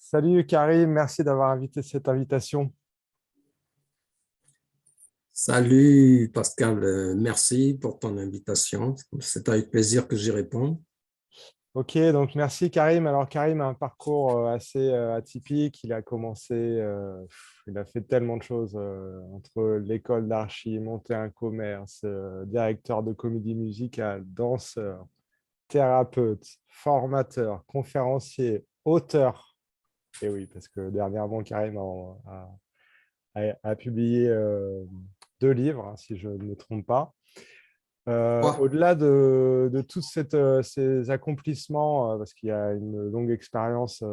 Salut Karim, merci d'avoir invité cette invitation. Salut Pascal, merci pour ton invitation. C'est avec plaisir que j'y réponds. Ok, donc merci Karim. Alors Karim a un parcours assez atypique. Il a fait tellement de choses entre l'école d'archi, monter un commerce, directeur de comédie musicale, danseur, thérapeute, formateur, conférencier, auteur. Et oui, parce que dernièrement Karim a publié 2 livres, hein, si je ne me trompe pas. Quoi? Au-delà de tous ces accomplissements, parce qu'il y a une longue expérience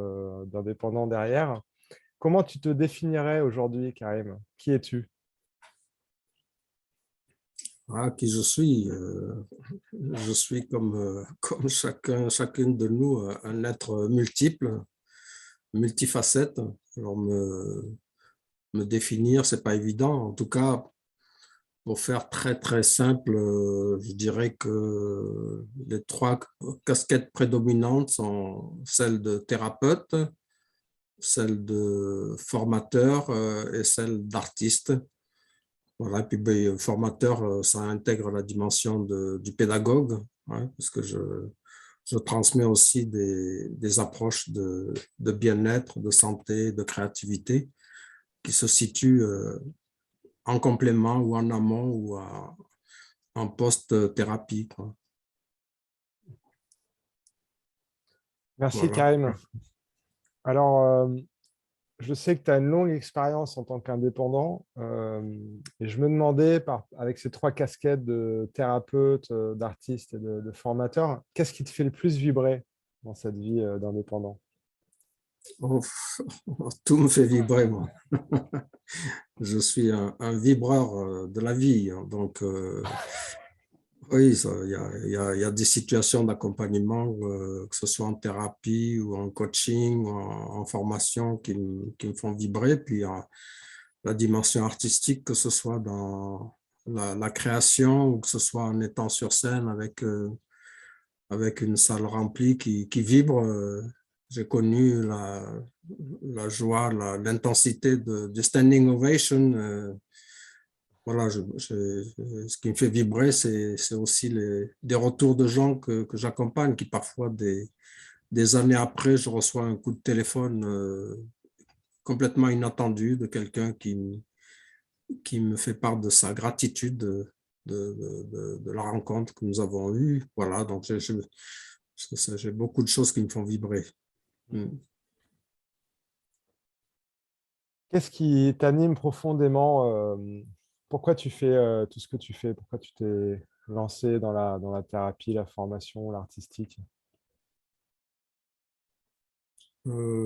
d'indépendant derrière, comment tu te définirais aujourd'hui, Karim? Qui es-tu? Qui je suis? Je suis comme, comme chacune de nous, un être multiple, multifacette. Alors me définir, c'est pas évident. En tout cas, pour faire très très simple, je dirais que les trois casquettes prédominantes sont celles de thérapeute, celle de formateur et celle d'artiste. Voilà, et puis ben, formateur, ça intègre la dimension du pédagogue, hein, parce que je transmets aussi des approches de bien-être, de santé, de créativité qui se situent en complément ou en amont ou en post-thérapie, quoi. Merci, Voilà. Karim. Alors, je sais que tu as une longue expérience en tant qu'indépendant et je me demandais, avec ces 3 casquettes de thérapeute, d'artiste et de formateur, qu'est-ce qui te fait le plus vibrer dans cette vie d'indépendant? Oh, tout me fait vibrer, moi. Je suis un vibreur de la vie, hein. Donc, oui, il y a des situations d'accompagnement, que ce soit en thérapie ou en coaching, ou en formation, qui me font vibrer. Puis la dimension artistique, que ce soit dans la création ou que ce soit en étant sur scène avec une salle remplie qui vibre. J'ai connu la joie, l'intensité du standing ovation. Voilà, ce qui me fait vibrer, c'est aussi des retours de gens que j'accompagne, qui parfois, des années après, je reçois un coup de téléphone complètement inattendu de quelqu'un qui me fait part de sa gratitude de la rencontre que nous avons eue. Voilà, donc j'ai beaucoup de choses qui me font vibrer. Mm. Qu'est-ce qui t'anime profondément? Pourquoi tu fais tout ce que tu fais? Pourquoi tu t'es lancé dans la thérapie, la formation, l'artistique?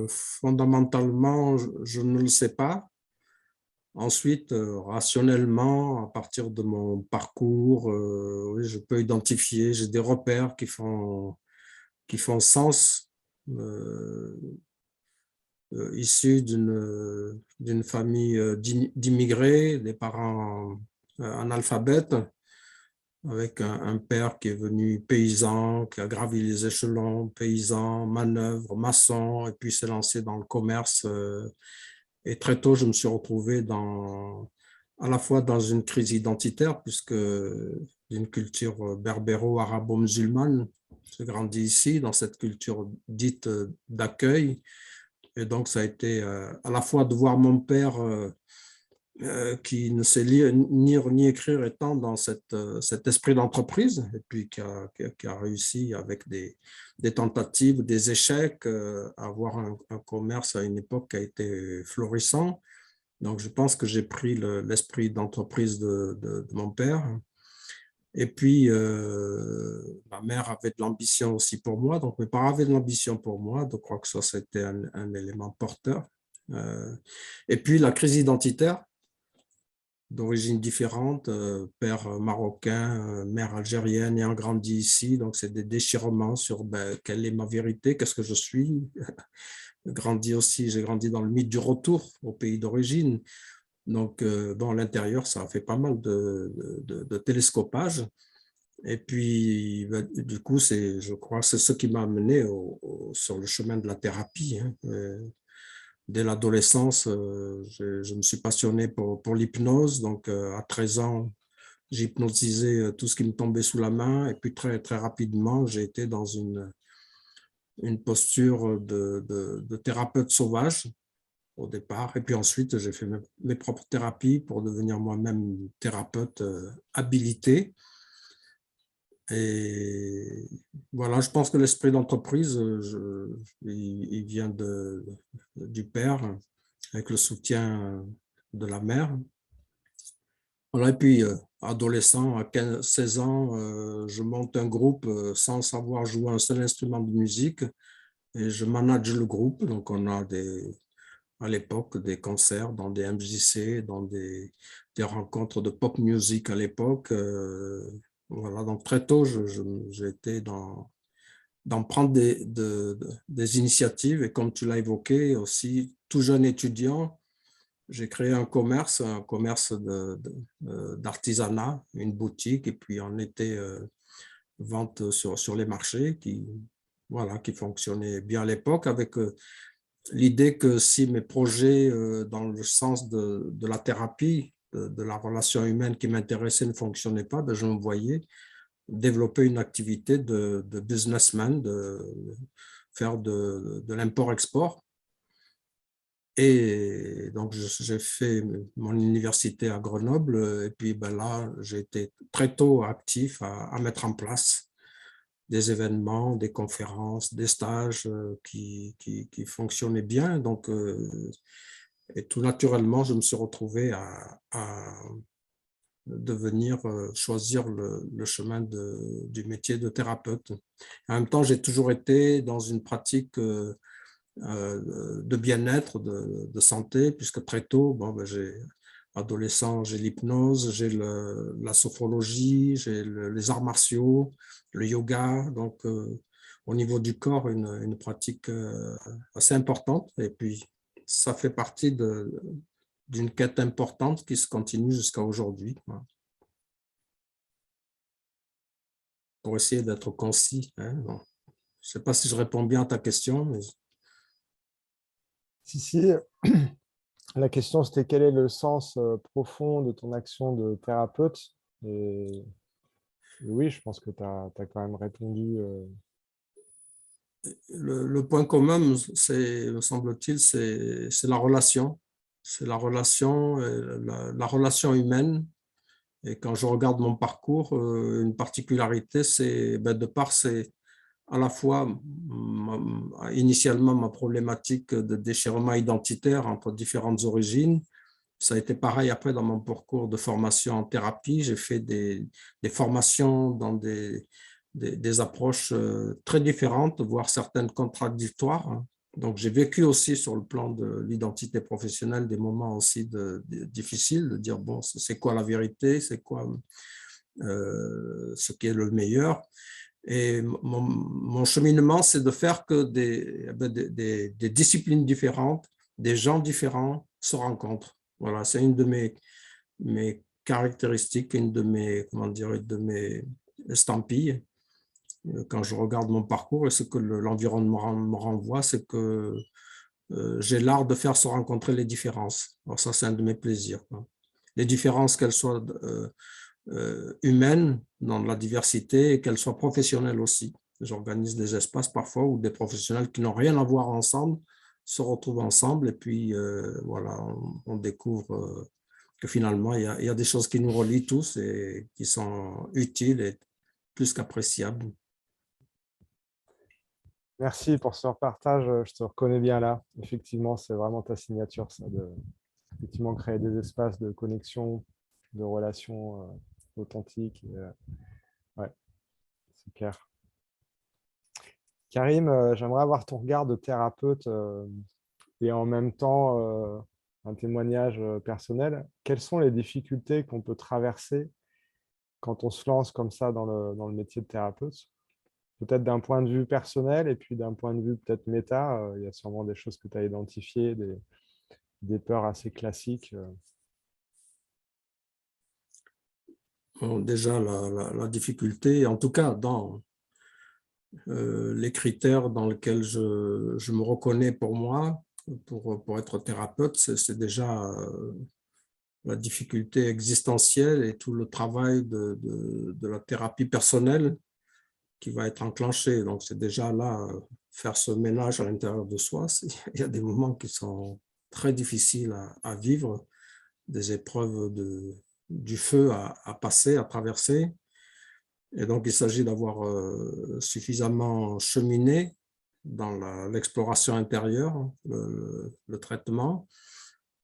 Fondamentalement, je ne le sais pas. Ensuite, rationnellement, à partir de mon parcours, oui, je peux identifier, j'ai des repères qui font sens, euh, issus d'une famille d'immigrés, des parents analphabètes, avec un père qui est venu paysan, qui a gravi les échelons, paysan, manœuvre, maçon, et puis s'est lancé dans le commerce. Et très tôt, je me suis retrouvé à la fois dans une crise identitaire, puisque d'une culture berbéro-arabo-musulmane. J'ai grandi ici, dans cette culture dite d'accueil. Et donc, ça a été à la fois de voir mon père qui ne sait lire, ni lire ni écrire étant dans cet esprit d'entreprise, et puis qui a réussi avec des tentatives, des échecs, à avoir un commerce à une époque qui a été florissant. Donc, je pense que j'ai pris l'esprit d'entreprise de mon père. Et puis, ma mère avait de l'ambition aussi pour moi, donc mes parents avaient de l'ambition pour moi, donc je crois que ça, c'était un élément porteur. Euh, et puis, la crise identitaire, d'origine différente, père marocain, mère algérienne, ayant grandi ici, donc c'est des déchirements sur ben, quelle est ma vérité, qu'est-ce que je suis. J'ai grandi dans le mythe du retour au pays d'origine. Donc, dans l'intérieur, ça a fait pas mal de télescopage. Et puis, ben, du coup, je crois, c'est ce qui m'a amené sur le chemin de la thérapie, hein. dès l'adolescence, je me suis passionné pour l'hypnose. Donc, à 13 ans, j'ai hypnotisé tout ce qui me tombait sous la main. Et puis, très, très rapidement, j'ai été dans une posture de thérapeute sauvage au départ. Et puis ensuite, j'ai fait mes propres thérapies pour devenir moi-même thérapeute habilité. Et voilà, je pense que l'esprit d'entreprise, il vient du père, avec le soutien de la mère. Voilà, et puis, adolescent, à 16 ans, je monte un groupe sans savoir jouer un seul instrument de musique et je manage le groupe. Donc, on a à l'époque des concerts dans des MJC, dans des rencontres de pop music à l'époque. Voilà, donc très tôt, j'ai été dans prendre des initiatives et comme tu l'as évoqué aussi, tout jeune étudiant, j'ai créé un commerce d'artisanat, une boutique et puis on était vente sur les marchés voilà, qui fonctionnait bien à l'époque avec l'idée que si mes projets dans le sens de la thérapie, de la relation humaine qui m'intéressait ne fonctionnaient pas, ben je me voyais développer une activité de businessman, de faire de l'import-export. Et donc, j'ai fait mon université à Grenoble et puis ben là, j'ai été très tôt actif à mettre en place des événements, des conférences, des stages qui fonctionnaient bien. Donc, et tout naturellement, je me suis retrouvé à devenir, choisir le chemin du métier de thérapeute. En même temps, j'ai toujours été dans une pratique de bien-être, de santé, puisque très tôt, bon, ben, adolescent, j'ai l'hypnose, j'ai la sophrologie, j'ai les arts martiaux, le yoga, donc au niveau du corps, une pratique assez importante. Et puis, ça fait partie d'une quête importante qui se continue jusqu'à aujourd'hui. Pour essayer d'être concis. Hein. Bon. Je ne sais pas si je réponds bien à ta question. Mais... Si, la question c'était quel est le sens profond de ton action de thérapeute et oui, je pense que tu as quand même répondu. Le point commun, me semble-t-il, c'est la relation. C'est la relation, la relation humaine. Et quand je regarde mon parcours, une particularité, c'est de par à la fois initialement ma problématique de déchirement identitaire entre différentes origines. Ça a été pareil après dans mon parcours de formation en thérapie. J'ai fait des formations dans des approches très différentes, voire certaines contradictoires. Donc, j'ai vécu aussi sur le plan de l'identité professionnelle des moments aussi difficiles, de dire, bon, c'est quoi la vérité, c'est quoi ce qui est le meilleur. Et mon cheminement, c'est de faire que des disciplines différentes, des gens différents se rencontrent. Voilà, c'est une de mes caractéristiques, une de mes estampilles. Quand je regarde mon parcours et ce que l'environnement me renvoie, c'est que j'ai l'art de faire se rencontrer les différences. Alors ça, c'est un de mes plaisirs. Les différences, qu'elles soient humaines dans la diversité et qu'elles soient professionnelles aussi. J'organise des espaces parfois où des professionnels qui n'ont rien à voir ensemble se retrouvent ensemble et puis voilà, on découvre que finalement, il y a des choses qui nous relient tous et qui sont utiles et plus qu'appréciables. Merci pour ce partage, je te reconnais bien là. Effectivement, c'est vraiment ta signature, ça, de effectivement créer des espaces de connexion, de relations authentiques. Ouais, c'est clair. Karim, j'aimerais avoir ton regard de thérapeute et en même temps un témoignage personnel. Quelles sont les difficultés qu'on peut traverser quand on se lance comme ça dans le métier de thérapeute? Peut-être d'un point de vue personnel et puis d'un point de vue peut-être méta, il y a sûrement des choses que tu as identifiées, des peurs assez classiques. Bon, déjà, la difficulté, en tout cas dans les critères dans lesquels je me reconnais pour moi, pour être thérapeute, c'est déjà la difficulté existentielle et tout le travail de la thérapie personnelle qui va être enclenché. Donc, c'est déjà là, faire ce ménage à l'intérieur de soi. Il y a des moments qui sont très difficiles à vivre, des épreuves du feu à passer, à traverser. Et donc, il s'agit d'avoir suffisamment cheminé dans l'exploration intérieure, le traitement,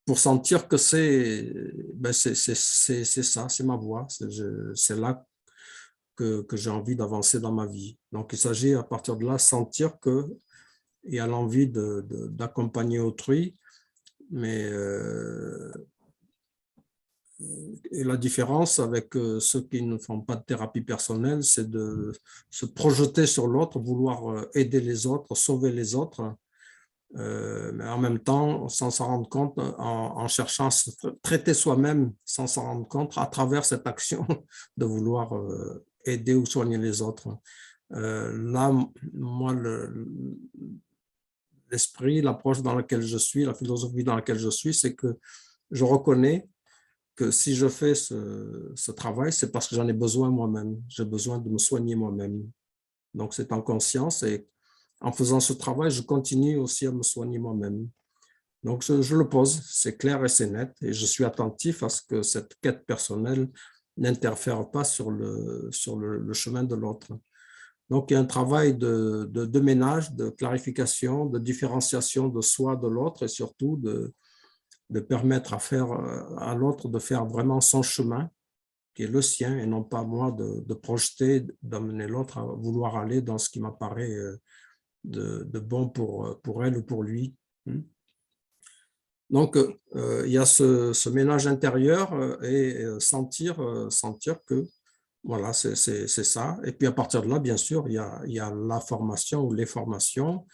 pour sentir que c'est ça, c'est ma voie, c'est là que j'ai envie d'avancer dans ma vie. Donc, il s'agit à partir de là, sentir qu'il y a l'envie d'accompagner autrui, mais et la différence avec ceux qui ne font pas de thérapie personnelle, c'est de se projeter sur l'autre, vouloir aider les autres, sauver les autres, mais en même temps, sans s'en rendre compte, en cherchant à se traiter soi-même, sans s'en rendre compte, à travers cette action de vouloir aider ou soigner les autres. Là, moi, l'esprit, l'approche dans laquelle je suis, la philosophie dans laquelle je suis, c'est que je reconnais que si je fais ce travail, c'est parce que j'en ai besoin moi-même. J'ai besoin de me soigner moi-même. Donc, c'est en conscience et en faisant ce travail, je continue aussi à me soigner moi-même. Donc, je le pose, c'est clair et c'est net, et je suis attentif à ce que cette quête personnelle n'interfère pas sur le chemin de l'autre. Donc, il y a un travail de ménage, de clarification, de différenciation de soi, de l'autre, et surtout de permettre à l'autre de faire vraiment son chemin, qui est le sien, et non pas moi de projeter, d'amener l'autre à vouloir aller dans ce qui m'apparaît de bon pour elle ou pour lui. Donc, il y a ce ménage intérieur et sentir que voilà, c'est ça. Et puis à partir de là, bien sûr, il y a la formation ou les formations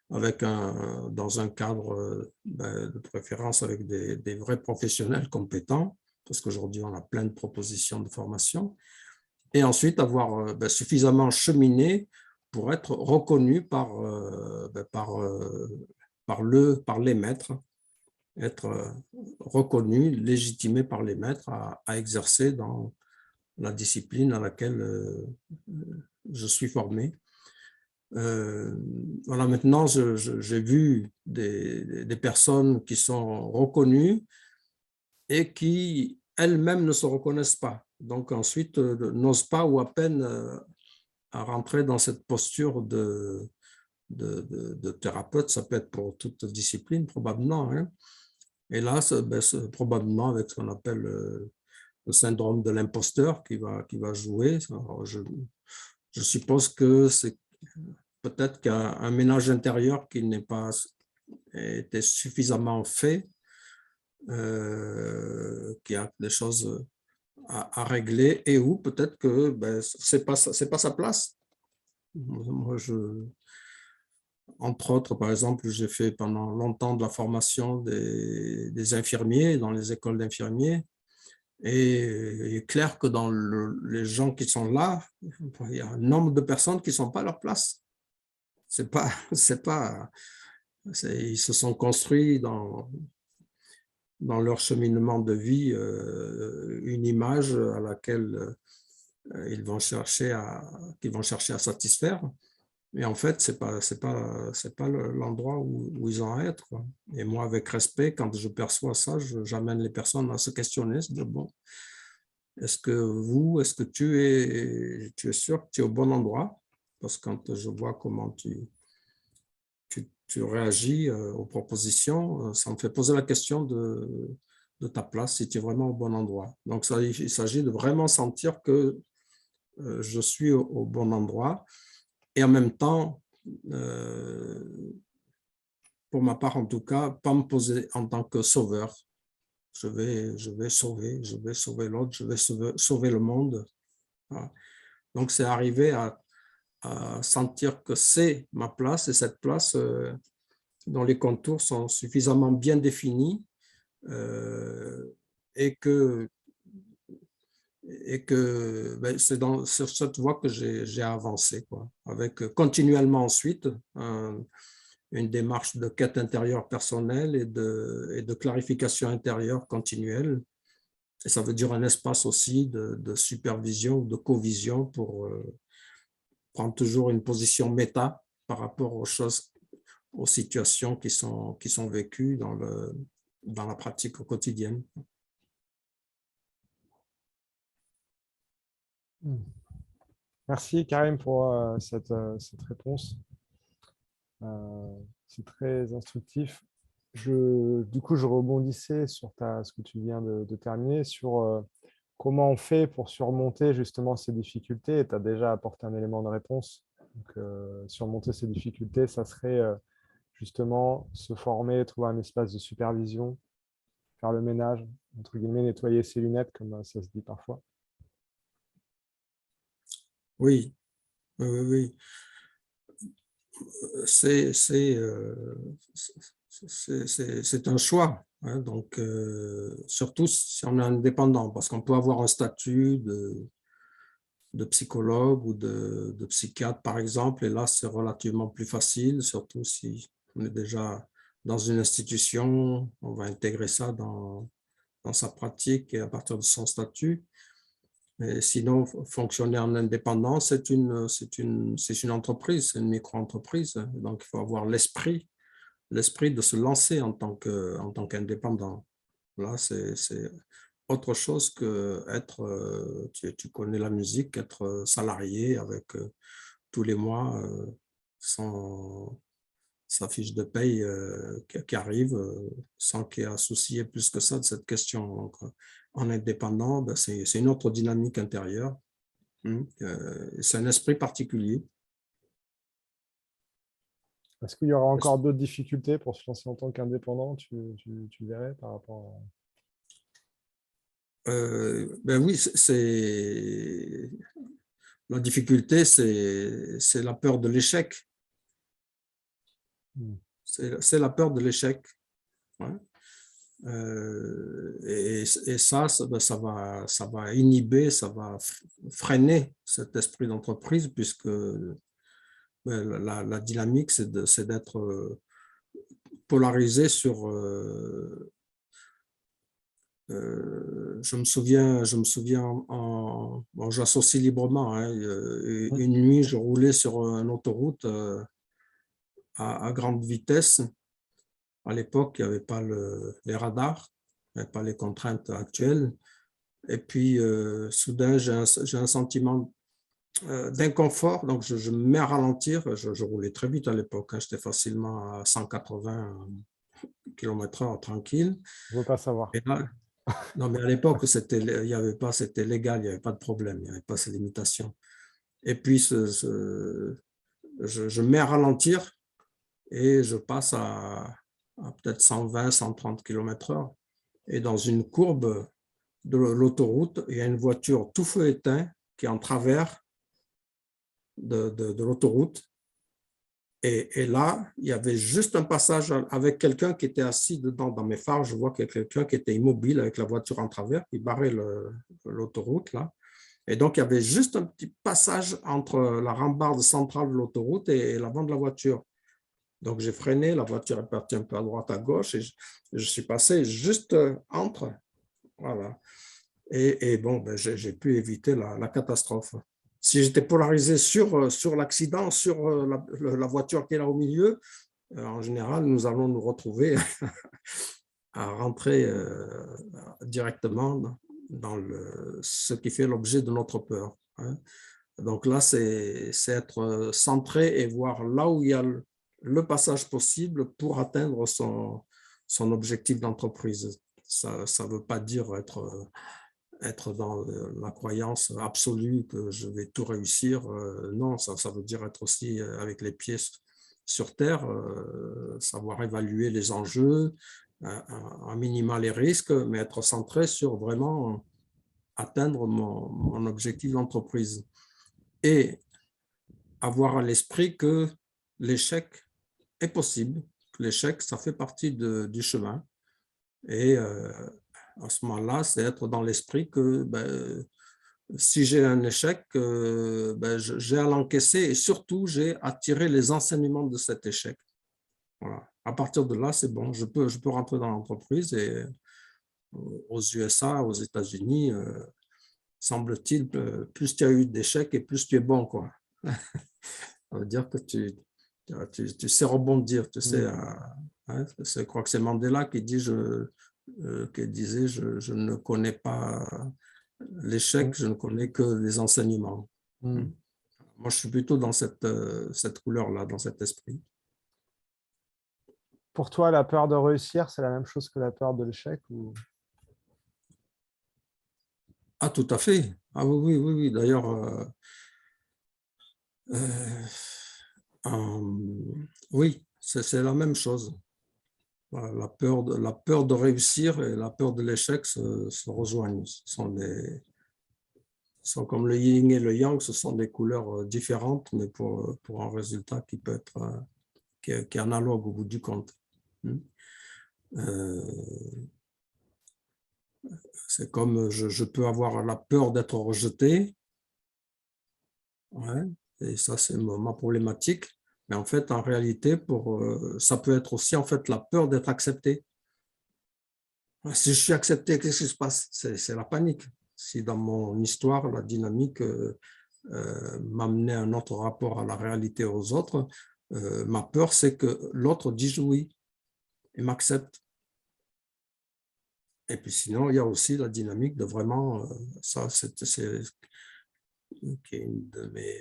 dans un cadre de préférence avec des vrais professionnels compétents, parce qu'aujourd'hui, on a plein de propositions de formation. Et ensuite, avoir suffisamment cheminé pour être reconnu par les maîtres, être reconnu, légitimé par les maîtres à exercer dans la discipline à laquelle je suis formé. Voilà, maintenant, j'ai vu des personnes qui sont reconnues et qui elles-mêmes ne se reconnaissent pas. Donc ensuite, n'osent pas ou à peine à rentrer dans cette posture de thérapeute. Ça peut être pour toute discipline, probablement. Hein. Et là, c'est probablement avec ce qu'on appelle le syndrome de l'imposteur qui va jouer. Alors, je suppose que c'est peut-être qu'un ménage intérieur qui n'est pas été suffisamment fait, qu'il y a des choses à régler et où peut-être que c'est pas sa place. Moi, entre autres, par exemple, j'ai fait pendant longtemps de la formation des infirmiers dans les écoles d'infirmiers. Et il est clair que dans les gens qui sont là, il y a un nombre de personnes qui ne sont pas à leur place. Ils se sont construits dans leur cheminement de vie une image à laquelle qu'ils vont chercher à satisfaire. Mais en fait, c'est pas l'endroit où ils ont à être, quoi. Et moi, avec respect, quand je perçois ça, j'amène les personnes à se questionner, se dire, bon, est-ce que tu es sûr que tu es au bon endroit? Parce que quand je vois comment tu réagis aux propositions, ça me fait poser la question de ta place, si tu es vraiment au bon endroit. Donc, il s'agit de vraiment sentir que je suis au bon endroit et en même temps, pour ma part en tout cas, pas me poser en tant que sauveur. Je vais sauver l'autre, je vais sauver le monde. Voilà. Donc, c'est arriver à sentir que c'est ma place et cette place dont les contours sont suffisamment bien définis et que c'est sur cette voie que j'ai avancé, quoi, avec continuellement ensuite une démarche de quête intérieure personnelle et de clarification intérieure continuelle. Et ça veut dire un espace aussi de supervision ou de co-vision pour prendre toujours une position méta par rapport aux choses, aux situations qui sont vécues dans la pratique quotidienne. Merci Karim pour cette réponse. C'est très instructif. Du coup, je rebondissais sur ce que tu viens de terminer, sur comment on fait pour surmonter justement ces difficultés. Tu as déjà apporté un élément de réponse. Donc, surmonter ces difficultés, ça serait justement se former, trouver un espace de supervision, faire le ménage, entre guillemets, nettoyer ses lunettes, comme ça se dit parfois. Oui, oui, oui. C'est un choix, hein, donc surtout si on est indépendant, parce qu'on peut avoir un statut de psychologue ou de psychiatre, par exemple, et là, c'est relativement plus facile, surtout si on est déjà dans une institution, on va intégrer ça dans sa pratique et à partir de son statut. Mais sinon, fonctionner en indépendant, c'est une entreprise, c'est une micro-entreprise. Donc, il faut avoir l'esprit de se lancer en tant qu'indépendant. Là, c'est autre chose que être, tu connais la musique, être salarié avec tous les mois sa fiche de paye qui arrive sans qu'il y ait à soucier plus que ça de cette question. Donc, en indépendant, ben, c'est une autre dynamique intérieure. C'est un esprit particulier. Est-ce qu'il y aura encore d'autres difficultés pour se lancer en tant qu'indépendant, tu verrais par rapport Ben oui, la difficulté, c'est la peur de l'échec. C'est la peur de l'échec. Ouais. Et ça va inhiber, ça va freiner cet esprit d'entreprise, puisque la dynamique, c'est d'être polarisé sur... je me souviens, bon, j'associe librement, hein, une nuit, je roulais sur une autoroute à grande vitesse. À l'époque, il n'y avait pas les radars, il n'y avait pas les contraintes actuelles. Et puis, soudain, j'ai un sentiment d'inconfort, donc je me mets à ralentir. Je roulais très vite à l'époque, hein, j'étais facilement à 180 km/h tranquille. Je ne veux pas savoir. Et là, non, mais à l'époque, c'était légal, il n'y avait pas de problème, il n'y avait pas ces limitations. Et puis, je me mets à ralentir et je passe à peut-être 120, 130 km/h. Et dans une courbe de l'autoroute, il y a une voiture tout feu éteint qui est en travers de l'autoroute. Et là, il y avait juste un passage avec quelqu'un qui était assis dedans. Dans mes phares, je vois qu'il y a quelqu'un qui était immobile avec la voiture en travers, qui barrait l'autoroute là. Et donc, il y avait juste un petit passage entre la rambarde centrale de l'autoroute et l'avant de la voiture. Donc, j'ai freiné, la voiture est partie un peu à droite, à gauche, et je suis passé juste entre. Voilà. Et bon, ben, j'ai pu éviter la catastrophe. Si j'étais polarisé sur l'accident, sur la voiture qui est là au milieu, en général, nous allons nous retrouver à rentrer directement dans ce qui fait l'objet de notre peur. Hein. Donc là, c'est être centré et voir là où il y a le passage possible pour atteindre son objectif d'entreprise. Ça ne veut pas dire être dans la croyance absolue que je vais tout réussir. Non, ça veut dire être aussi avec les pieds sur terre, savoir évaluer les enjeux, à minima les risques, mais être centré sur vraiment atteindre mon objectif d'entreprise. Et avoir à l'esprit que l'échec est possible, que l'échec, ça fait partie du chemin. Et à ce moment-là, c'est être dans l'esprit que ben, si j'ai un échec, ben, j'ai à l'encaisser et surtout, j'ai à tirer les enseignements de cet échec. Voilà. À partir de là, c'est bon. Je peux rentrer dans l'entreprise et aux USA, aux États-Unis, semble-t-il, plus tu as eu d'échecs et plus tu es bon, quoi. Ça veut dire que tu sais rebondir, tu sais. Hein, je crois que c'est Mandela qui disait je ne connais pas l'échec, je ne connais que les enseignements. Moi, je suis plutôt dans cette couleur-là, dans cet esprit. Pour toi, la peur de réussir, c'est la même chose que la peur de l'échec ou... Ah, tout à fait. Ah oui, oui, oui, oui. D'ailleurs, oui, c'est la même chose. Voilà, la peur de réussir et la peur de l'échec se rejoignent. Sont comme le yin et le yang, ce sont des couleurs différentes, mais pour un résultat qui peut être qui est analogue au bout du compte. C'est comme je peux avoir la peur d'être rejeté, ouais, et ça c'est ma problématique. Mais en fait, en réalité, ça peut être aussi en fait la peur d'être accepté. Si je suis accepté, qu'est-ce qui se passe? C'est la panique. Si dans mon histoire, la dynamique m'amenait un autre rapport à la réalité aux autres, ma peur, c'est que l'autre dise oui et m'accepte. Et puis sinon, il y a aussi la dynamique de vraiment, ça c'est une de mes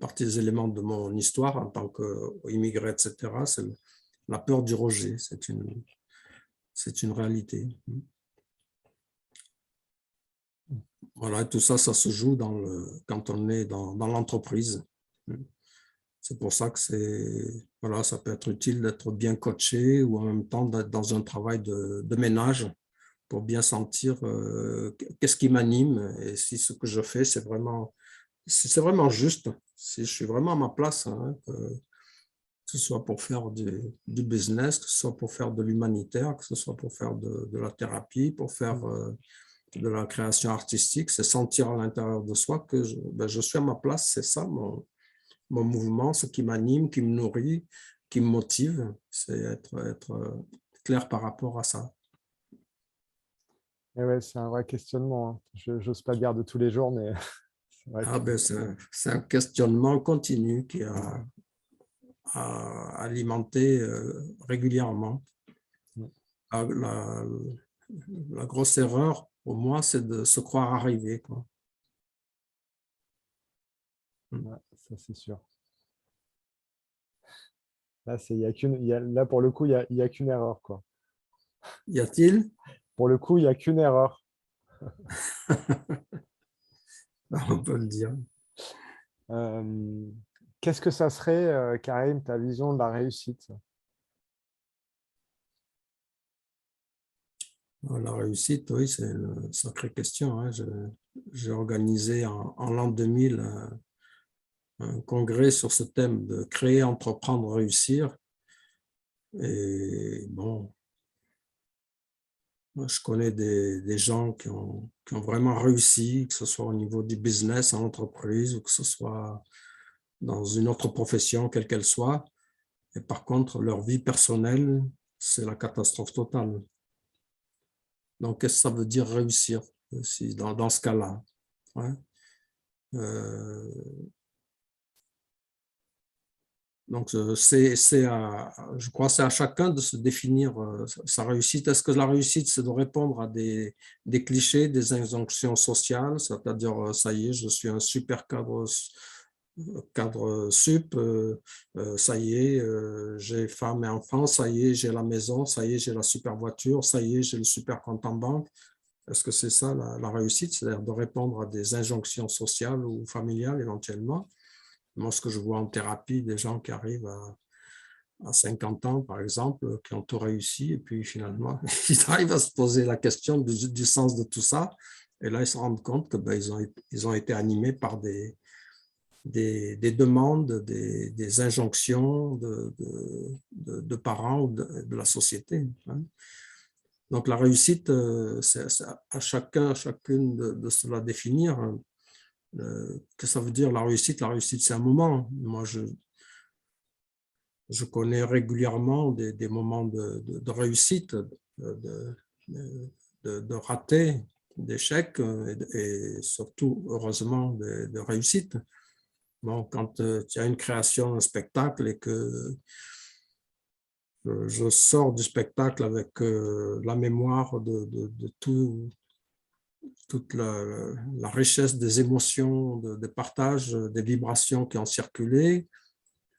parties des éléments de mon histoire en tant qu'immigré, etc. C'est la peur du rejet, c'est une réalité. Voilà, tout ça, ça se joue quand on est dans l'entreprise. C'est pour ça que voilà, ça peut être utile d'être bien coaché ou en même temps d'être dans un travail de ménage pour bien sentir qu'est-ce qui m'anime et si ce que je fais, c'est vraiment juste, si je suis vraiment à ma place, hein, que ce soit pour faire du business, que ce soit pour faire de l'humanitaire, que ce soit pour faire de la thérapie, pour faire de la création artistique, c'est sentir à l'intérieur de soi que je suis à ma place, c'est ça mon mouvement, ce qui m'anime, qui me nourrit, qui me motive, c'est être clair par rapport à ça. Et ouais, c'est un vrai questionnement. Hein. Je n'ose pas dire de tous les jours, mais c'est vrai que... C'est un questionnement continu qui a alimenté régulièrement. La grosse erreur, pour moi, c'est de se croire arrivé, quoi. Ouais, ça, c'est sûr. Là, là, pour le coup, il y a qu'une erreur, quoi. Y a-t-il? Pour le coup, il n'y a qu'une erreur. On peut le dire. Qu'est-ce que ça serait, Karim, ta vision de la réussite? La réussite, oui, c'est une sacrée question. Hein. J'ai organisé en l'an 2000 un congrès sur ce thème de créer, entreprendre, réussir. Et bon, je connais des gens qui ont vraiment réussi, que ce soit au niveau du business, en entreprise, ou que ce soit dans une autre profession, quelle qu'elle soit. Et par contre, leur vie personnelle, c'est la catastrophe totale. Donc, qu'est-ce que ça veut dire réussir dans ce cas-là? Ouais. Donc, je crois que c'est à chacun de se définir sa réussite. Est-ce que la réussite, c'est de répondre à des clichés, des injonctions sociales, c'est-à-dire, ça y est, je suis un super cadre sup, ça y est, j'ai femme et enfants, ça y est, j'ai la maison, ça y est, j'ai la super voiture, ça y est, j'ai le super compte en banque. Est-ce que c'est ça la réussite, c'est-à-dire de répondre à des injonctions sociales ou familiales éventuellement? Moi, ce que je vois en thérapie, des gens qui arrivent à 50 ans, par exemple, qui ont tout réussi, et puis finalement, ils arrivent à se poser la question du sens de tout ça, et là, ils se rendent compte que ils ont été animés par des demandes, des injonctions de parents ou de la société. Hein. Donc, la réussite, c'est à chacune de se la définir. Que ça veut dire la réussite, c'est un moment. Moi, je connais régulièrement des moments de réussite, de ratés, d'échecs et surtout, heureusement, de réussite. Bon, quand tu as une création, un spectacle et que je sors du spectacle avec la mémoire de toute la richesse des émotions, des partages, des vibrations qui ont circulé,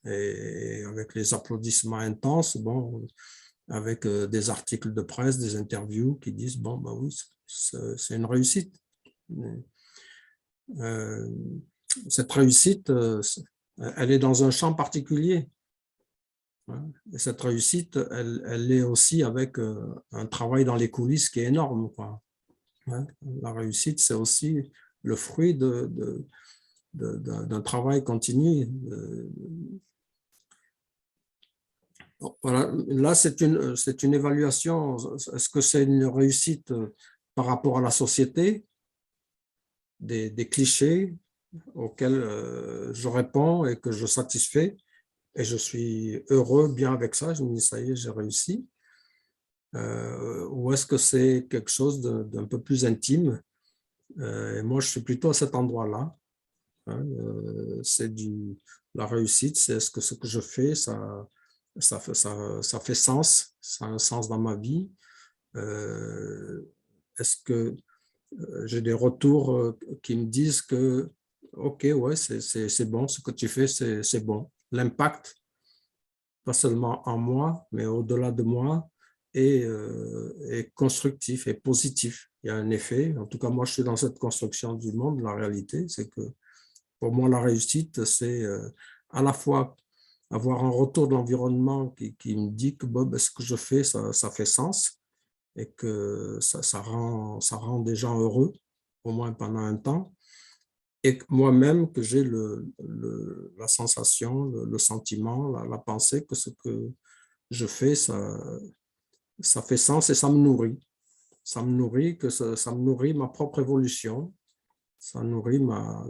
et avec les applaudissements intenses, bon, avec des articles de presse, des interviews qui disent, bon, bah oui, c'est une réussite. Euh, cette réussite, elle est dans un champ particulier. Et cette réussite, elle est aussi avec un travail dans les coulisses qui est énorme, quoi. La réussite, c'est aussi le fruit d'un travail continu. Voilà. Là, c'est une évaluation. Est-ce que c'est une réussite par rapport à la société, des clichés auxquels je réponds et que je satisfais, et je suis heureux, bien avec ça, je me dis, ça y est, j'ai réussi. Ou est-ce que c'est quelque chose d'un peu plus intime? Et moi, je suis plutôt à cet endroit-là. C'est la réussite, c'est ce que je fais, ça fait sens, ça a un sens dans ma vie. Est-ce que j'ai des retours qui me disent que, OK, ouais, c'est bon, ce que tu fais, c'est bon. L'impact, pas seulement en moi, mais au-delà de moi, est constructif et positif. Il y a un effet. En tout cas, moi, je suis dans cette construction du monde. La réalité, c'est que pour moi, la réussite, c'est à la fois avoir un retour de l'environnement qui me dit que bon, ce que je fais, ça fait sens et que ça rend des gens heureux, au moins pendant un temps. Et moi-même, que j'ai la sensation, le sentiment, la pensée que ce que je fais, ça fait sens et ça me nourrit. Ça me nourrit, ça me nourrit ma propre évolution. Ça nourrit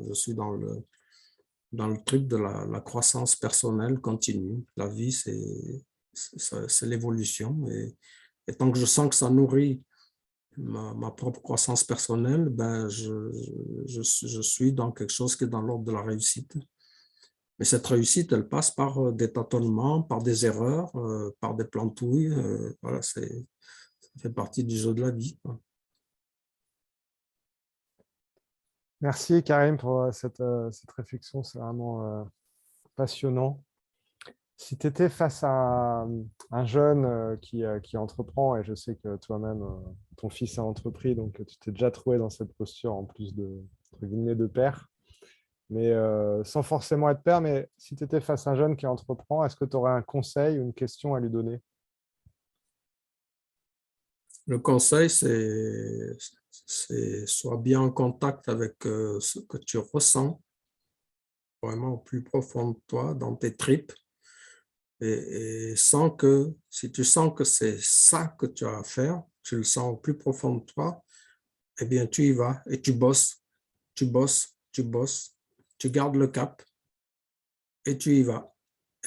je suis dans le truc de la croissance personnelle continue. La vie, c'est l'évolution. Et tant que je sens que ça nourrit ma propre croissance personnelle, ben je suis dans quelque chose qui est dans l'ordre de la réussite. Mais cette réussite, elle passe par des tâtonnements, par des erreurs, par des plantouilles. Voilà, ça fait partie du jeu de la vie, quoi. Merci Karim pour cette réflexion, c'est vraiment passionnant. Si tu étais face à un jeune qui entreprend, et je sais que toi-même, ton fils a entrepris, donc tu t'es déjà trouvé dans cette posture en plus entre guillemets, de père, mais sans forcément être père, mais si tu étais face à un jeune qui entreprend, est-ce que tu aurais un conseil ou une question à lui donner? Le conseil, c'est sois bien en contact avec ce que tu ressens vraiment au plus profond de toi, dans tes tripes, et si tu sens que c'est ça que tu as à faire, tu le sens au plus profond de toi, eh bien, tu y vas et tu bosses, tu bosses, tu bosses, tu gardes le cap et tu y vas.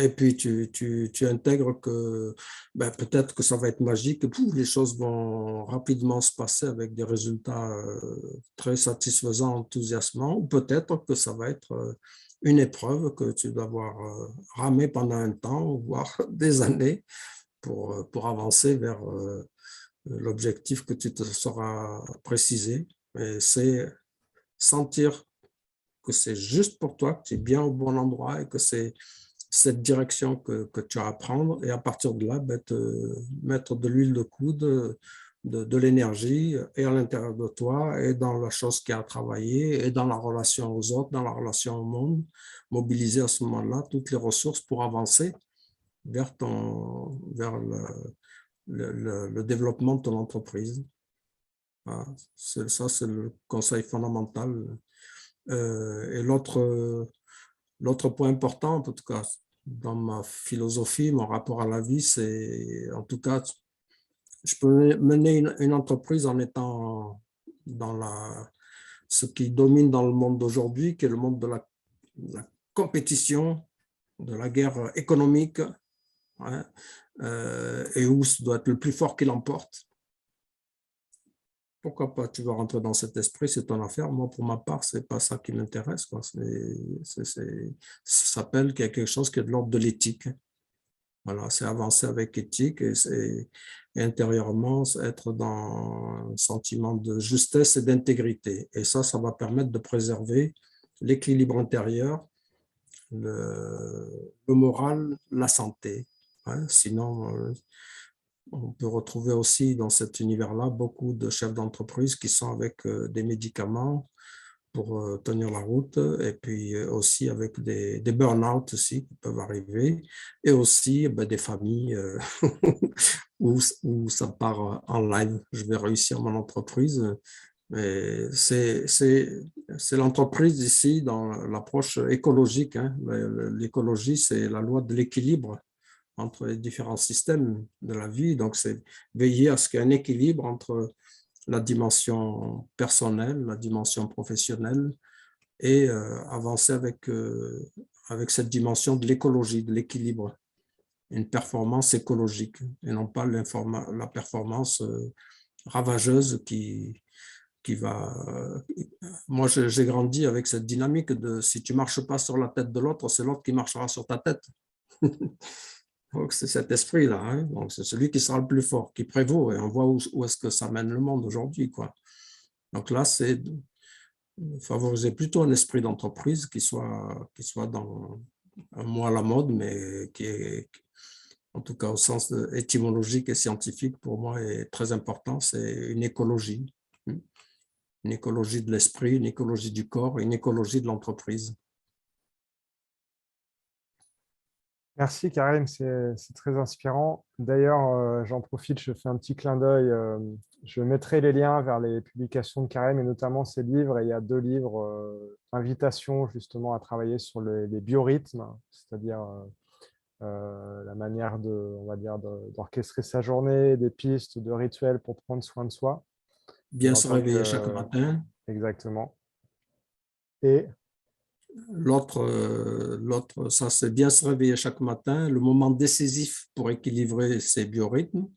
Et puis, tu intègres que ben, peut-être que ça va être magique, et les choses vont rapidement se passer avec des résultats très satisfaisants, enthousiasmants, ou peut-être que ça va être une épreuve que tu dois avoir ramé pendant un temps, voire des années, pour avancer vers l'objectif que tu te seras précisé. Et c'est sentir que c'est juste pour toi, que tu es bien au bon endroit et que c'est cette direction que tu as à prendre, et à partir de là, ben, te mettre de l'huile de coude, de l'énergie, et à l'intérieur de toi, et dans la chose qui a à travailler, et dans la relation aux autres, dans la relation au monde, mobiliser à ce moment-là toutes les ressources pour avancer vers le développement de ton entreprise. Voilà. Ça, c'est le conseil fondamental. Et l'autre point important, en tout cas, dans ma philosophie, mon rapport à la vie, c'est, en tout cas, je peux mener une entreprise en étant dans ce qui domine dans le monde d'aujourd'hui, qui est le monde de la compétition, de la guerre économique, hein, et où ce doit être le plus fort qui l'emporte. Pourquoi pas, tu vas rentrer dans cet esprit, c'est ton affaire. Moi, pour ma part, c'est pas ça qui m'intéresse, quoi. Ça s'appelle qu'il y a quelque chose qui est de l'ordre de l'éthique. Voilà, c'est avancer avec éthique et intérieurement être dans un sentiment de justesse et d'intégrité. Et ça va permettre de préserver l'équilibre intérieur, le moral, la santé. Hein. Sinon, on peut retrouver aussi dans cet univers-là beaucoup de chefs d'entreprise qui sont avec des médicaments pour tenir la route, et puis aussi avec des burn-out aussi qui peuvent arriver, et aussi des familles où ça part en live. Je vais réussir mon entreprise. Mais c'est l'entreprise ici dans l'approche écologique. Hein. L'écologie, c'est la loi de l'équilibre entre les différents systèmes de la vie. Donc, c'est veiller à ce qu'il y ait un équilibre entre la dimension personnelle, la dimension professionnelle, et avancer avec cette dimension de l'écologie, de l'équilibre, une performance écologique, et non pas la performance ravageuse qui va... Moi, j'ai grandi avec cette dynamique de si tu ne marches pas sur la tête de l'autre, c'est l'autre qui marchera sur ta tête. Donc, c'est cet esprit-là. Hein. Donc, c'est celui qui sera le plus fort, qui prévaut. Et on voit où est-ce que ça mène le monde aujourd'hui, quoi. Donc là, c'est favoriser plutôt un esprit d'entreprise qui soit dans un mot à la mode, mais qui est, en tout cas au sens étymologique et scientifique, pour moi, est très important. C'est une écologie. Une écologie de l'esprit, une écologie du corps, une écologie de l'entreprise. Merci Karim, c'est très inspirant. D'ailleurs, j'en profite, je fais un petit clin d'œil. Je mettrai les liens vers les publications de Karim et notamment ses livres. Et il y a 2 livres, Invitation justement à travailler sur les biorhythmes, c'est-à-dire la manière on va dire, d'orchestrer sa journée, des pistes, de rituels pour prendre soin de soi. Et Bien en se tant réveiller chaque matin. Exactement. Et L'autre, ça c'est bien se réveiller chaque matin, le moment décisif pour équilibrer ses biorhythmes.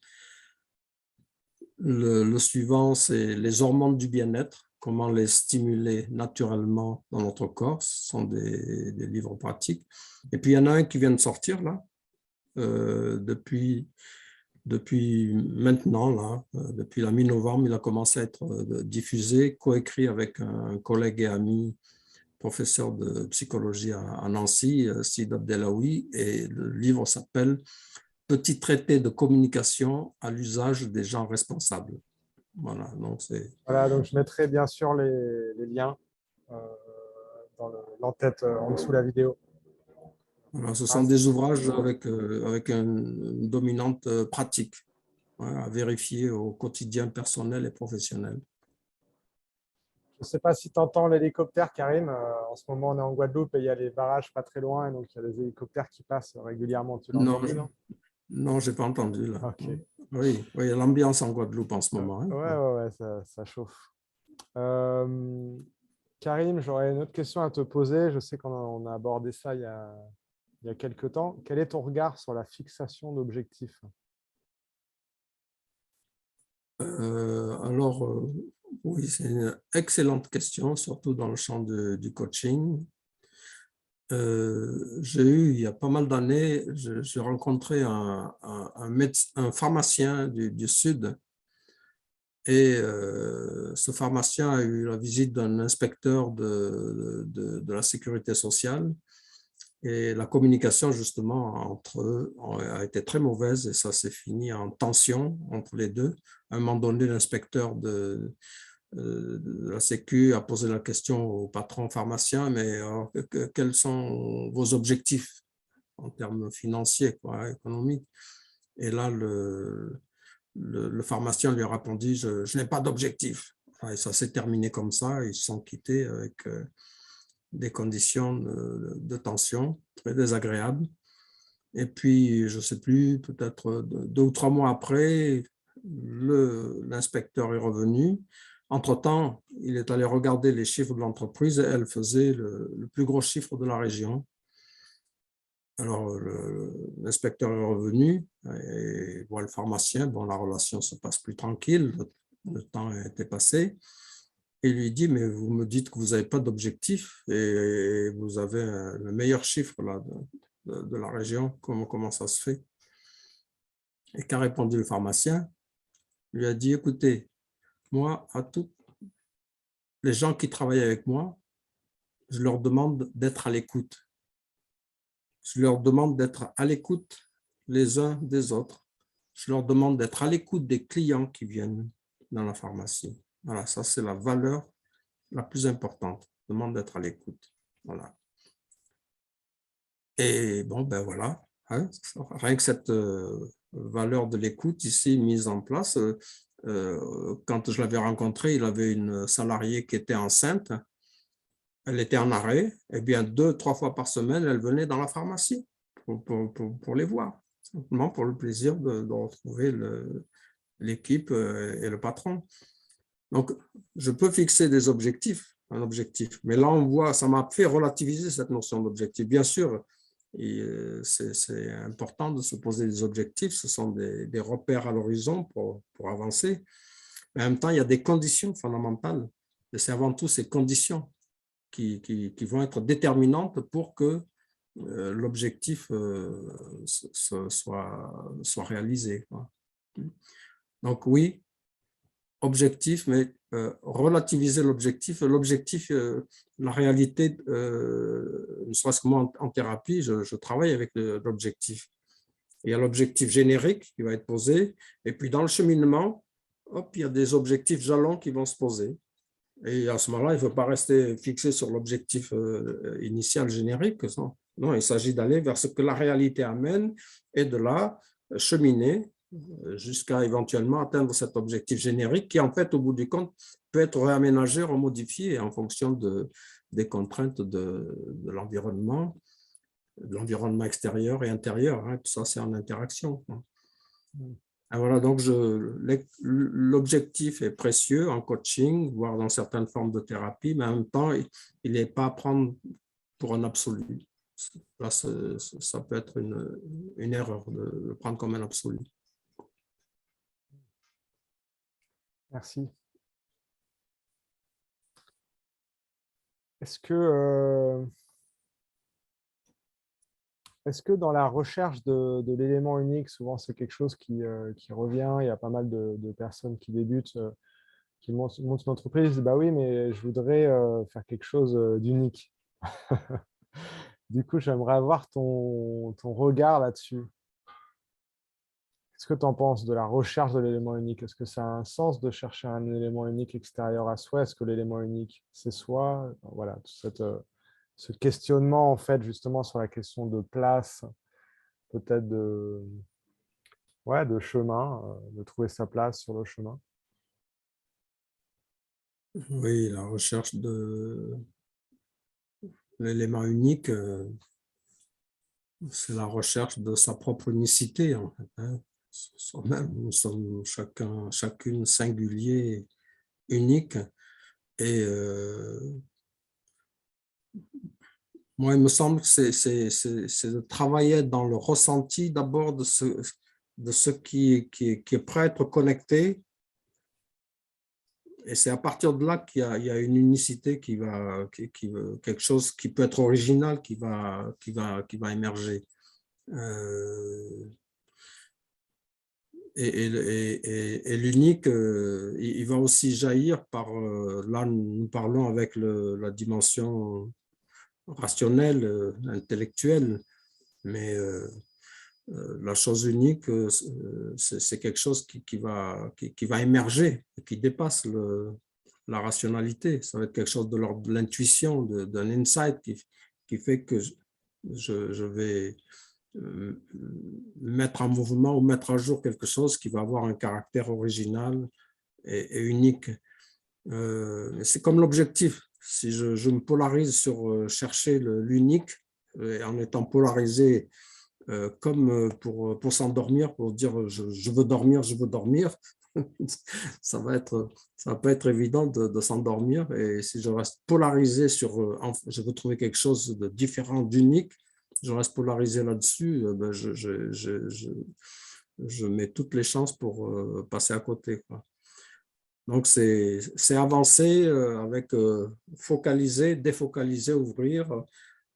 Le suivant, c'est les hormones du bien-être, comment les stimuler naturellement dans notre corps. Ce sont des livres pratiques. Et puis, il y en a un qui vient de sortir là, depuis maintenant, là, depuis la mi-novembre, il a commencé à être diffusé, coécrit avec un collègue et ami professeur de psychologie à Nancy, Sid Abdelawi, et le livre s'appelle « Petit traité de communication à l'usage des gens responsables ». Voilà, donc c'est... voilà, donc je mettrai bien sûr les liens euh, dans l'entête en dessous de la vidéo. Voilà, ce sont des ouvrages avec une dominante pratique, à vérifier au quotidien personnel et professionnel. Je ne sais pas si tu entends l'hélicoptère, Karim. En ce moment, on est en Guadeloupe et il y a les barrages pas très loin. Et donc, il y a des hélicoptères qui passent régulièrement. Tu l'as Non, entendu, non? non, je n'ai pas entendu là. Ok. Oui, il y a l'ambiance en Guadeloupe en ce moment. Hein. Ouais, ça chauffe. Karim, j'aurais une autre question à te poser. Je sais qu'on a abordé ça il y a quelques temps. Quel est ton regard sur la fixation d'objectifs? Alors, oui, c'est une excellente question, surtout dans le champ du coaching. J'ai eu, il y a pas mal d'années, j'ai rencontré un pharmacien du Sud, et ce pharmacien a eu la visite d'un inspecteur de la sécurité sociale, et la communication justement entre eux a été très mauvaise et ça s'est fini en tension entre les deux. À un moment donné, l'inspecteur de la Sécu a posé la question au patron pharmacien, mais alors, quels sont vos objectifs en termes financiers, quoi, économiques? Et là, le pharmacien lui a répondu, je n'ai pas d'objectif. Et ça s'est terminé comme ça, ils se sont quittés avec des conditions de tension très désagréables. Et puis, je ne sais plus, peut-être 2 ou 3 mois après, l'inspecteur est revenu. Entre-temps, il est allé regarder les chiffres de l'entreprise et elle faisait le plus gros chiffre de la région. Alors, l'inspecteur est revenu et voit le pharmacien. Bon, la relation se passe plus tranquille, le temps a été passé. Et il lui dit, mais vous me dites que vous n'avez pas d'objectif et vous avez le meilleur chiffre là, de la région. Comment ça se fait? Et qu'a répondu le pharmacien? Il lui a dit, écoutez, moi, à tous les gens qui travaillent avec moi, je leur demande d'être à l'écoute. Je leur demande d'être à l'écoute les uns des autres. Je leur demande d'être à l'écoute des clients qui viennent dans la pharmacie. Voilà, ça c'est la valeur la plus importante. Je demande d'être à l'écoute. Voilà. Et bon, ben voilà, hein, rien que cette valeur de l'écoute ici mise en place, quand je l'avais rencontré, il avait une salariée qui était enceinte, elle était en arrêt, et bien 2-3 fois par semaine, elle venait dans la pharmacie pour les voir, simplement pour le plaisir de retrouver l'équipe et le patron. Donc, je peux fixer des objectifs, un objectif, mais là, on voit, ça m'a fait relativiser cette notion d'objectif. Bien sûr, c'est important de se poser des objectifs, ce sont des repères à l'horizon pour avancer, mais en même temps, il y a des conditions fondamentales, et c'est avant tout ces conditions qui vont être déterminantes pour que l'objectif soit réalisé. Donc oui, objectif, mais relativiser l'objectif. L'objectif, la réalité, ne serait-ce que moi en thérapie, je travaille avec l'objectif. Il y a l'objectif générique qui va être posé, et puis dans le cheminement, hop, il y a des objectifs jalons qui vont se poser. Et à ce moment-là, il ne faut pas rester fixé sur l'objectif initial générique. Non, il s'agit d'aller vers ce que la réalité amène et de là cheminer jusqu'à éventuellement atteindre cet objectif générique qui, en fait, au bout du compte, peut être réaménagé, remodifié en fonction des contraintes de l'environnement extérieur et intérieur. Hein. Tout ça, c'est en interaction. Et voilà, donc l'objectif est précieux en coaching, voire dans certaines formes de thérapie, mais en même temps, il n'est pas à prendre pour un absolu. Là, ça peut être une erreur de le prendre comme un absolu. Merci. Est-ce que dans la recherche de l'élément unique, souvent c'est quelque chose qui revient, il y a pas mal de personnes qui débutent, qui montent une entreprise, disent, bah oui, mais je voudrais faire quelque chose d'unique. Du coup, j'aimerais avoir ton regard là-dessus. Qu'est-ce que tu en penses de la recherche de l'élément unique? Est-ce que ça a un sens de chercher un élément unique extérieur à soi? Est-ce que l'élément unique, c'est soi? Voilà, ce questionnement, en fait, justement, sur la question de place, peut-être de chemin, de trouver sa place sur le chemin. Oui, la recherche de l'élément unique, c'est la recherche de sa propre unicité, en fait. Hein. Soi-même, nous sommes chacune singulier, unique. Et moi, il me semble que c'est de travailler dans le ressenti d'abord de ce qui est prêt à être connecté. Et c'est à partir de là qu'il y a une unicité quelque chose qui peut être original qui va émerger. Et l'unique, il va aussi jaillir par, là nous parlons avec la dimension rationnelle, intellectuelle, mais la chose unique, c'est quelque chose qui va émerger, qui dépasse la rationalité. Ça va être quelque chose de l'ordre de l'intuition, d'un insight qui fait que je vais mettre en mouvement ou mettre à jour quelque chose qui va avoir un caractère original et unique. C'est comme l'objectif. Si je me polarise sur chercher l'unique, en étant polarisé comme pour s'endormir, pour dire je veux dormir, ça va pas être évident de s'endormir. Et si je reste polarisé sur je veux trouver quelque chose de différent, d'unique, je reste polarisé là-dessus, ben, je mets toutes les chances pour passer à côté, quoi. Donc, c'est avancer avec focaliser, défocaliser, ouvrir,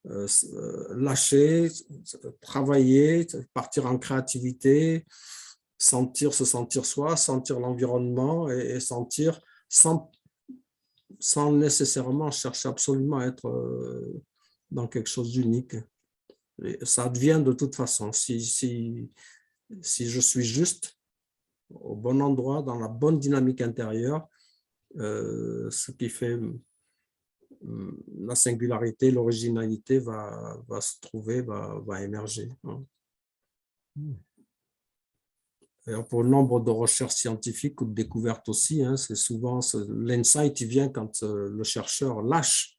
lâcher, travailler, partir en créativité, se sentir soi, sentir l'environnement et sentir sans nécessairement chercher absolument à être dans quelque chose d'unique. Ça devient de toute façon. Si je suis juste au bon endroit, dans la bonne dynamique intérieure, ce qui fait la singularité, l'originalité va se trouver, va émerger. Et pour le nombre de recherches scientifiques ou de découvertes aussi, hein, c'est souvent l'insight qui vient quand le chercheur lâche.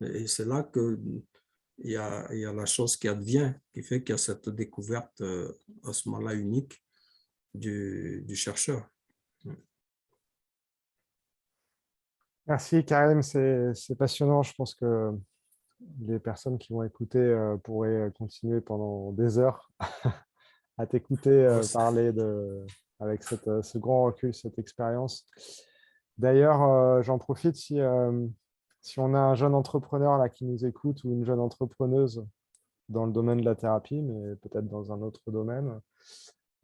Et c'est là qu'il y a la chose qui advient, qui fait qu'il y a cette découverte à ce moment-là unique du chercheur. Merci Karim, c'est passionnant. Je pense que les personnes qui vont écouter pourraient continuer pendant des heures à t'écouter parler avec ce grand recul, cette expérience. D'ailleurs, j'en profite si on a un jeune entrepreneur là, qui nous écoute ou une jeune entrepreneuse dans le domaine de la thérapie, mais peut-être dans un autre domaine.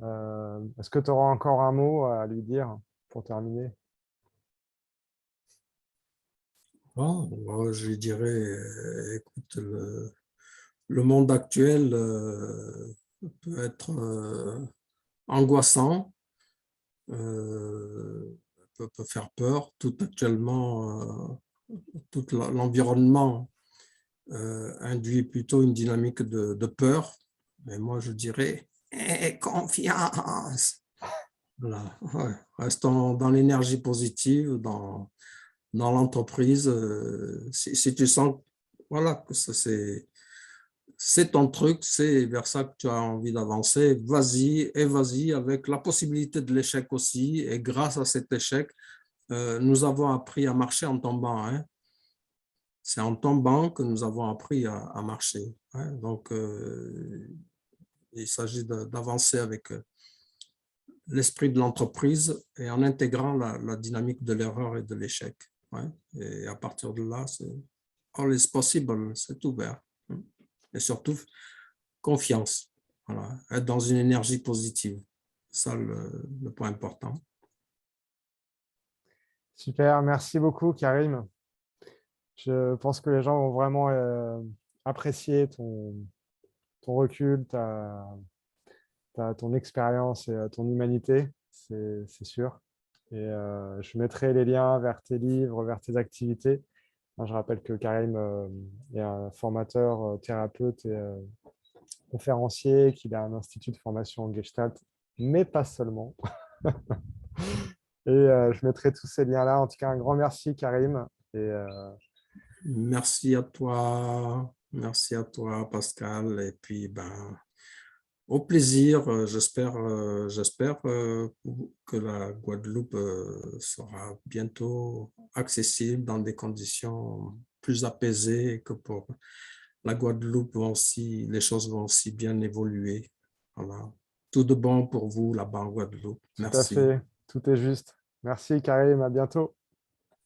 Est-ce que tu auras encore un mot à lui dire pour terminer? Moi, je dirais, écoute, le monde actuel peut être angoissant, peut faire peur. Tout l'environnement induit plutôt une dynamique de peur. Mais moi, je dirais, confiance. Voilà. Ouais. Restons dans l'énergie positive, dans l'entreprise. Si tu sens voilà, que c'est ton truc, c'est vers ça que tu as envie d'avancer, vas-y avec la possibilité de l'échec aussi. Et grâce à cet échec, nous avons appris à marcher en tombant. Hein. C'est en tombant que nous avons appris à marcher. Hein. Donc, il s'agit d'avancer avec l'esprit de l'entreprise et en intégrant la dynamique de l'erreur et de l'échec. Ouais. Et à partir de là, c'est all is possible, c'est ouvert. Et surtout, confiance. Voilà. Être dans une énergie positive. C'est ça le point important. Super, merci beaucoup Karim. Je pense que les gens vont vraiment apprécier ton recul, ton expérience et ton humanité, c'est sûr. Et je mettrai les liens vers tes livres, vers tes activités. Je rappelle que Karim est un formateur, thérapeute et conférencier, qu'il a un institut de formation en Gestalt, mais pas seulement. Et je mettrai tous ces liens-là. En tout cas, un grand merci, Karim. Et, merci à toi, Pascal. Et puis, au plaisir. J'espère que la Guadeloupe sera bientôt accessible dans des conditions plus apaisées que pour la Guadeloupe. Les choses vont aussi bien évoluer. Voilà. Tout de bon pour vous là-bas en Guadeloupe. tout à Merci. fait, tout est juste. Merci, Karim. À bientôt.